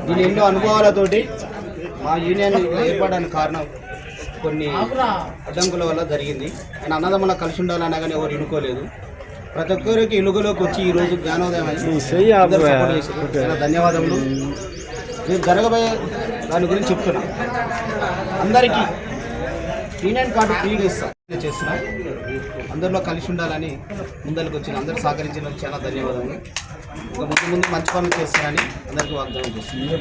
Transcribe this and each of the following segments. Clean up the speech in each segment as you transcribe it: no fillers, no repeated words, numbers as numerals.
దీని ఎన్నో అనుభవాలతోటి మా యూనియన్ ఏర్పడడానికి కారణం కొన్ని అడ్డంకుల వల్ల జరిగింది. ఆయన అన్నదమ్ముల కలిసి ఉండాలన్నా కానీ ఎవరు ఎన్నుకోలేదు. ప్రతి ఒక్కరికి ఎలుగులోకి వచ్చి ఈరోజు జ్ఞానోదయం చాలా ధన్యవాదములు. నేను జరగబోయే దాని గురించి చెప్తున్నా. అందరికీ యూనియన్ కార్డు ఫ్రీగా చేస్తున్నా. అందరిలో కలిసి ఉండాలని ముందరికి వచ్చిన అందరూ సహకరించిన చాలా ధన్యవాదములు. ఇంకా ముందు మంచి పనులు చేస్తారని అందరికీ వాగ్దానం చేస్తున్నాను.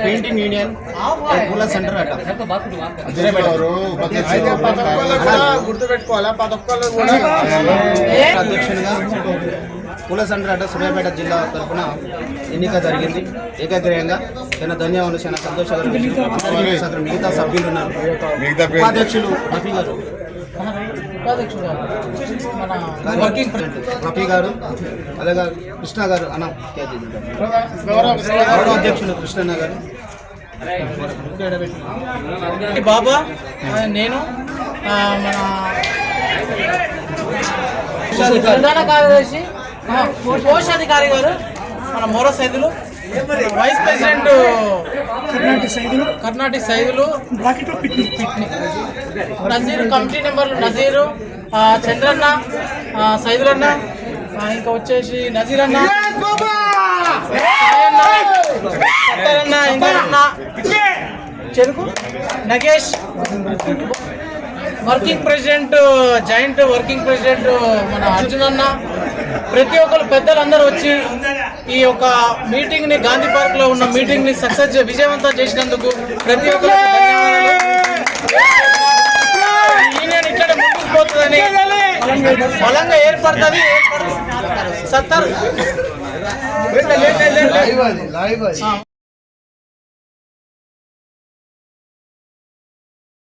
పెయింటింగ్ యూనియన్ పూల సెంటర్ అడ్డా అధ్యక్షునిగా పూల సెంటర్ అడ్డా సూర్యాపేట జిల్లా తరఫున ఎన్నిక జరిగింది ఏకగ్రీయంగా. చాలా ధన్యవాదాలు. చాలా సంతోషకరం. మిగతా సభ్యులు ఉన్నారు. ఉపాధ్యక్షులు రఫీ గారు, రఫీ గారు, అలాగే కృష్ణ గారు, అన్న గౌరవ అధ్యక్షులు కృష్ణన్న గారు, బాబా, నేను మన ప్రధాన కార్యదర్శి కోశాధికారి గారు, మన Mora Saidulu, vice president Karnataka Saidulu, Nazeer, committee మెంబర్లు నజీరు, చంద్రన్న, సైదులన్న, ఇంకా వచ్చేసి నజీర్ అన్న, సత్తరన్న, ఇందరన్న, చెరుకు Nagesh, working president, joint working president మన అర్జున్ అన్న, ప్రతి ఒక్కరు పెద్దలందరూ వచ్చి ఈ యొక్క మీటింగ్ని, గాంధీ పార్క్లో ఉన్న మీటింగ్ని విజయవంతం చేసినందుకు ప్రతి ఒక్కరికి ధన్యవాదాలు. యూనియన్ ఇక్కడ ముందుకు పోతుందని, బలంగా ఏర్పడుతుంది. సత్తర్